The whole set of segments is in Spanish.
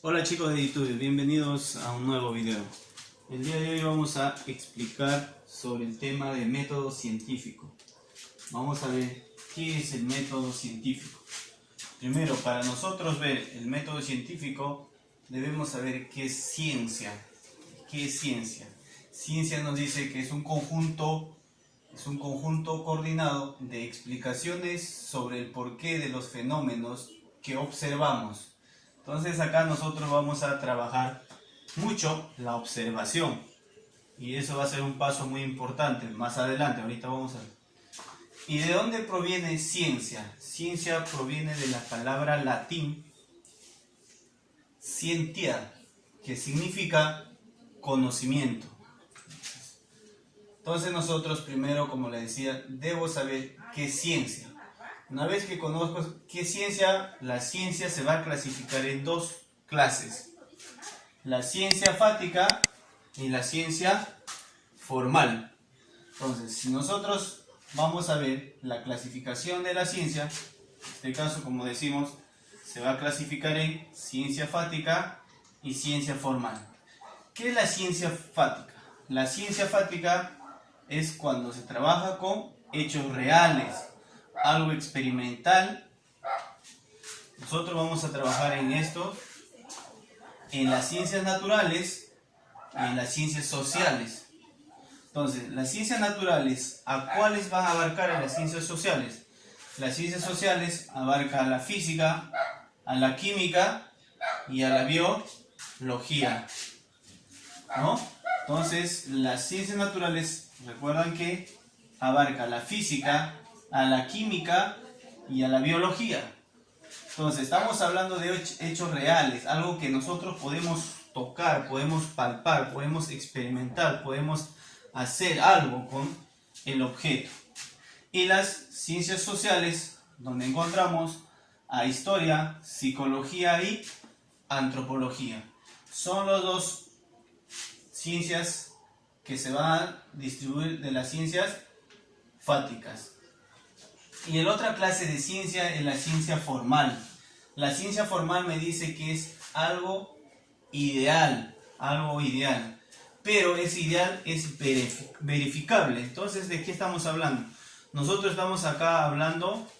Hola chicos de YouTube, bienvenidos a un nuevo video. El día de hoy vamos a explicar sobre el tema de método científico. Vamos a ver qué es el método científico. Primero, para nosotros ver el método científico, debemos saber qué es ciencia. ¿Qué es ciencia? Ciencia nos dice que es un conjunto coordinado de explicaciones sobre el porqué de los fenómenos que observamos. Entonces acá nosotros vamos a trabajar mucho la observación y eso va a ser un paso muy importante más adelante. Ahorita vamos a ver. ¿Y de dónde proviene ciencia? Ciencia proviene de la palabra latín scientia, que significa conocimiento. Entonces nosotros primero, como le decía, debo saber qué es ciencia. Una vez que conozco qué es ciencia, la ciencia se va a clasificar en dos clases. La ciencia fática y la ciencia formal. Entonces, si nosotros vamos a ver la clasificación de la ciencia, en este caso, como decimos, se va a clasificar en ciencia fática y ciencia formal. ¿Qué es la ciencia fática? La ciencia fática es cuando se trabaja con hechos reales, algo experimental. Nosotros vamos a trabajar en esto, en las ciencias naturales y en las ciencias sociales. Entonces, las ciencias naturales, ¿a cuáles van a abarcar en las ciencias sociales? Las ciencias sociales abarcan a la física, a la química y a la biología, ¿no? Entonces, las ciencias naturales, recuerdan que abarca a la física, a la química y a la biología. Entonces, estamos hablando de hechos reales, algo que nosotros podemos tocar, podemos palpar, podemos experimentar, podemos hacer algo con el objeto. Y las ciencias sociales, donde encontramos a historia, psicología y antropología. Son las dos ciencias que se van a distribuir de las ciencias fáticas. Y la otra clase de ciencia es la ciencia formal. La ciencia formal me dice que es algo ideal, pero ese ideal es verificable. Entonces, ¿de qué estamos hablando? Nosotros estamos acá hablando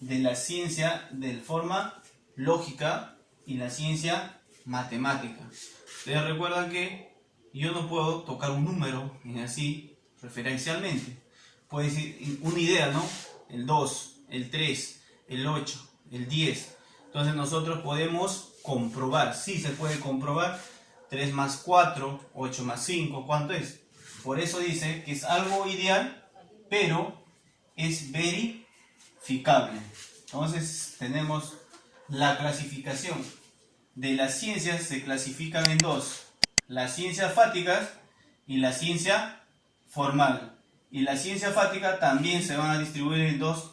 de la ciencia de forma lógica y la ciencia matemática. Ustedes recuerdan que yo no puedo tocar un número así referencialmente. Puede decir una idea, ¿no? El 2, el 3, el 8, el 10. Entonces nosotros podemos comprobar, sí se puede comprobar, 3 más 4, 8 más 5, ¿cuánto es? Por eso dice que es algo ideal, pero es verificable. Entonces tenemos la clasificación de las ciencias, se clasifican en dos: las ciencias fáticas y la ciencia formal. Y la ciencia fática también se van a distribuir en dos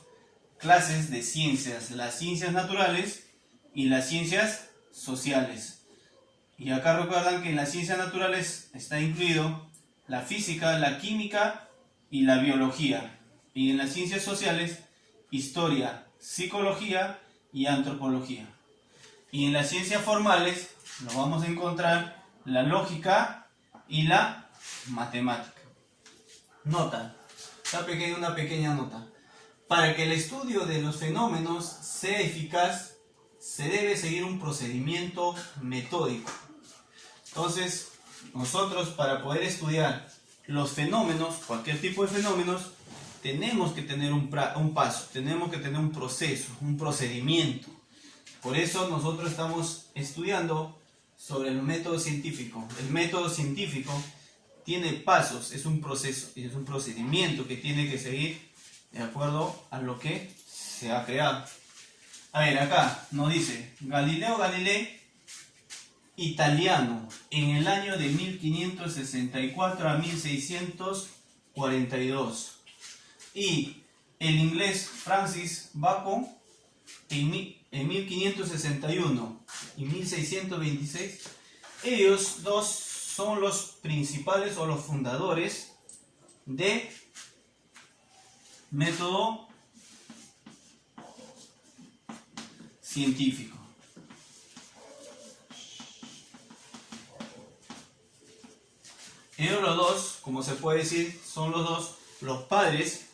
clases de ciencias: las ciencias naturales y las ciencias sociales. Y acá recuerdan que en las ciencias naturales está incluido la física, la química y la biología. Y en las ciencias sociales, historia, psicología y antropología. Y en las ciencias formales lo vamos a encontrar la lógica y la matemática. Nota, una pequeña nota. Para que el estudio de los fenómenos sea eficaz, se debe seguir un procedimiento metódico. Entonces, nosotros para poder estudiar los fenómenos, cualquier tipo de fenómenos, tenemos que tener un paso, tenemos que tener un proceso, un procedimiento. Por eso nosotros estamos estudiando sobre el método científico. El método científico tiene pasos, es un proceso, es un procedimiento que tiene que seguir de acuerdo a lo que se ha creado. A ver, acá nos dice Galileo Galilei, italiano, en el año de 1564 a 1642. Y el inglés Francis Bacon en 1561 y 1626. Ellos dos son los principales o los fundadores de método científico. Ellos los dos, como se puede decir, son los dos los padres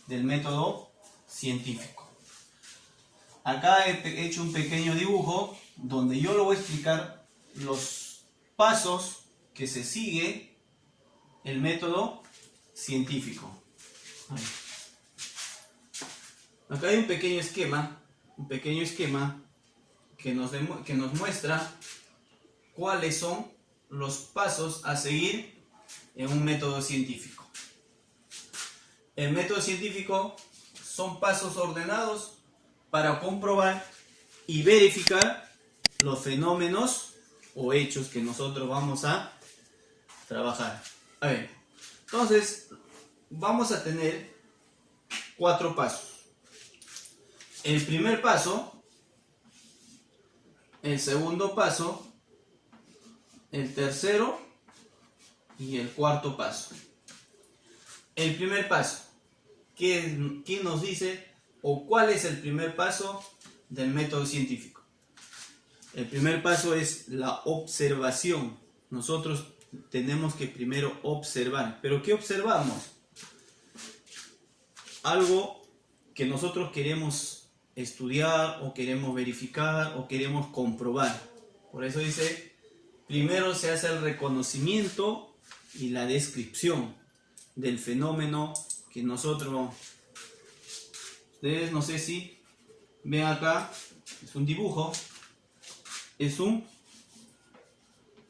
del método científico. Acá he hecho un pequeño dibujo donde yo lo voy a explicar los pasos que se sigue el método científico. Ahí. Acá hay un pequeño esquema que nos muestra cuáles son los pasos a seguir en un método científico. El método científico son pasos ordenados para comprobar y verificar los fenómenos o hechos que nosotros vamos a trabajar. A ver, entonces vamos a tener 4 pasos. El primer paso, el segundo paso, el tercero y el cuarto paso. El primer paso, ¿quién nos dice o cuál es el primer paso del método científico? El primer paso es la observación. Nosotros tenemos que primero observar. ¿Pero qué observamos? Algo que nosotros queremos estudiar o queremos verificar o queremos comprobar. Por eso dice, primero se hace el reconocimiento y la descripción del fenómeno que nosotros... Ustedes no sé si ven acá, es un dibujo, es un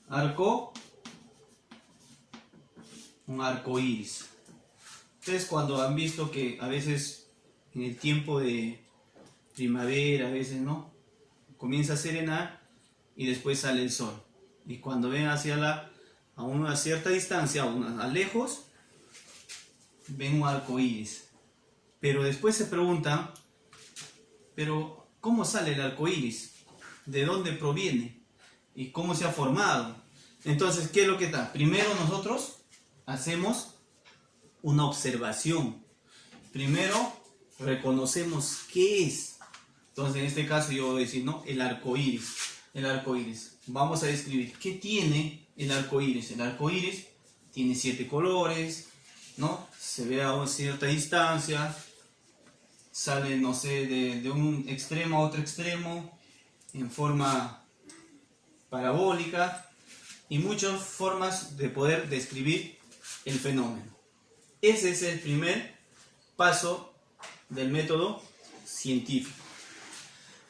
arco iris. Ustedes cuando han visto que a veces en el tiempo de primavera, a veces no, comienza a serenar y después sale el sol. Y cuando ven a una cierta distancia, a lejos, ven un arco iris. Pero después se preguntan, pero ¿cómo sale el arco iris? ¿De dónde proviene? ¿Y cómo se ha formado? Entonces, ¿qué es lo que está? Primero nosotros hacemos una observación. Primero reconocemos qué es. Entonces, en este caso yo voy a decir, ¿no? El arco iris. El arco iris. Vamos a describir qué tiene el arco iris. El arco iris tiene 7 colores, ¿no? Se ve a una cierta distancia, sale, no sé, de un extremo a otro extremo, en forma parabólica, y muchas formas de poder describir el fenómeno. Ese es el primer paso del método científico.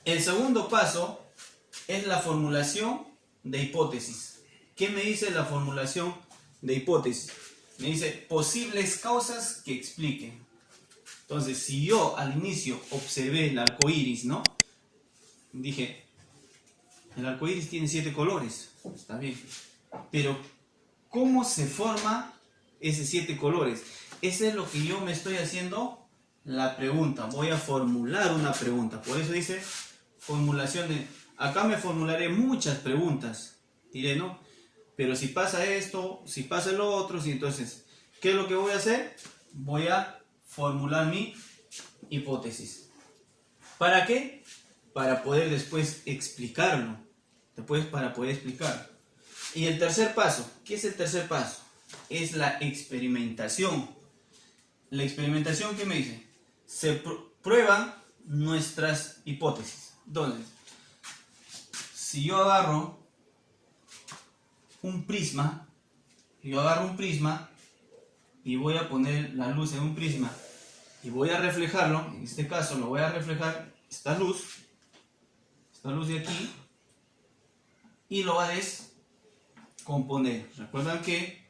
El segundo paso es la formulación de hipótesis. ¿Qué me dice la formulación de hipótesis? Me dice posibles causas que expliquen. Entonces, si yo al inicio observé el arco iris, ¿no? Dije, el arco iris tiene 7 colores, está bien. Pero, ¿cómo se forma esos 7 colores? Eso es lo que yo me estoy haciendo la pregunta. Voy a formular una pregunta. Por eso dice formulación de... Acá me formularé muchas preguntas. Diré, ¿no? Pero si pasa esto, si pasa lo otro, si entonces, ¿qué es lo que voy a hacer? Voy a formular mi hipótesis. ¿Para qué? Para poder después explicarlo. Para poder explicarlo. Y el tercer paso, ¿qué es el tercer paso? Es la experimentación. La experimentación, ¿qué me dice? Se prueban nuestras hipótesis. Entonces, si yo agarro un prisma y voy a poner la luz en un prisma y voy a reflejarlo, en este caso lo voy a reflejar esta luz de aquí, y lo va a descomponer. Recuerdan que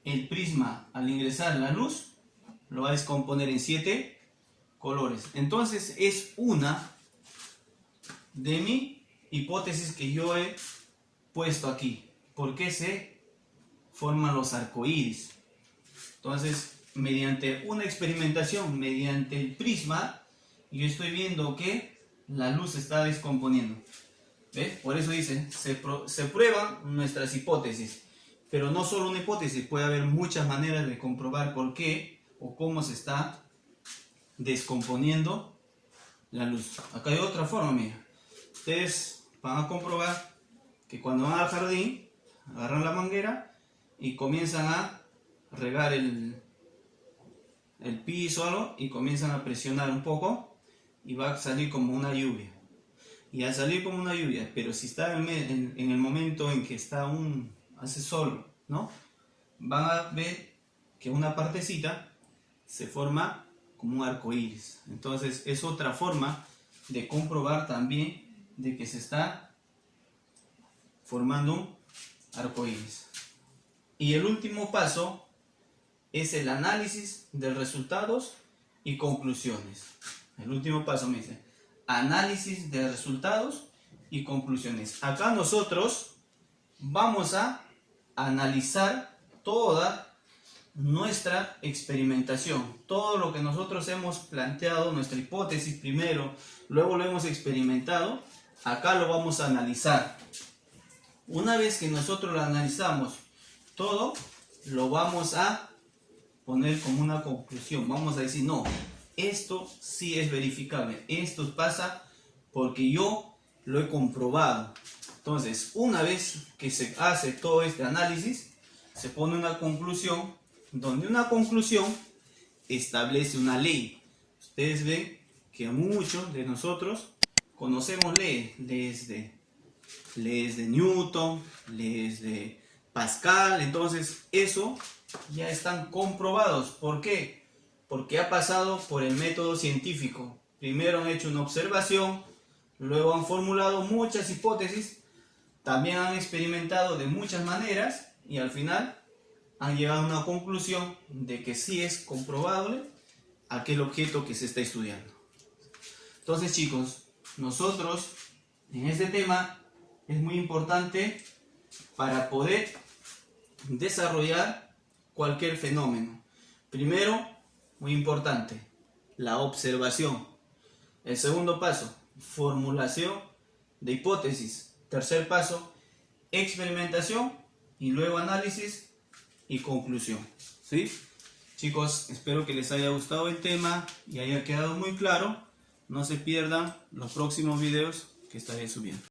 el prisma, al ingresar la luz, lo va a descomponer en 7 colores. Entonces es una de mi hipótesis que yo he puesto aquí. ¿Por qué se forman los arcoíris? Entonces, mediante una experimentación, mediante el prisma, yo estoy viendo que la luz se está descomponiendo. ¿Ves? Por eso dice, se prueban nuestras hipótesis. Pero no solo una hipótesis, puede haber muchas maneras de comprobar por qué o cómo se está descomponiendo la luz. Acá hay otra forma, mira. Ustedes van a comprobar que cuando van al jardín, agarran la manguera y comienzan a regar el piso o algo, y comienzan a presionar un poco y va a salir como una lluvia. Y al salir como una lluvia, pero si está en el momento en que está hace sol, ¿no? Van a ver que una partecita se forma como un arco iris. Entonces es otra forma de comprobar también de que se está formando un arco iris. Y el último paso es el análisis de resultados y conclusiones. El último paso me dice análisis de resultados y conclusiones. Acá nosotros vamos a analizar toda nuestra experimentación, todo lo que nosotros hemos planteado, nuestra hipótesis primero, luego lo hemos experimentado, acá lo vamos a analizar. Una vez que nosotros lo analizamos todo, lo vamos a poner como una conclusión. Vamos a decir, no, esto sí es verificable, esto pasa porque yo lo he comprobado. Entonces, una vez que se hace todo este análisis, se pone una conclusión, donde una conclusión establece una ley. Ustedes ven que muchos de nosotros conocemos leyes de Newton, leyes de Pascal. Entonces eso ya están comprobados. ¿Por qué? Porque ha pasado por el método científico. Primero han hecho una observación, luego han formulado muchas hipótesis, también han experimentado de muchas maneras y al final han llegado a una conclusión de que sí es comprobable aquel objeto que se está estudiando. Entonces, chicos, nosotros en este tema es muy importante para poder desarrollar cualquier fenómeno. Primero, muy importante, la observación. El segundo paso, formulación de hipótesis. Tercer paso, experimentación y luego análisis y conclusión. ¿Sí? Chicos, espero que les haya gustado el tema y haya quedado muy claro. No se pierdan los próximos videos que estaré subiendo.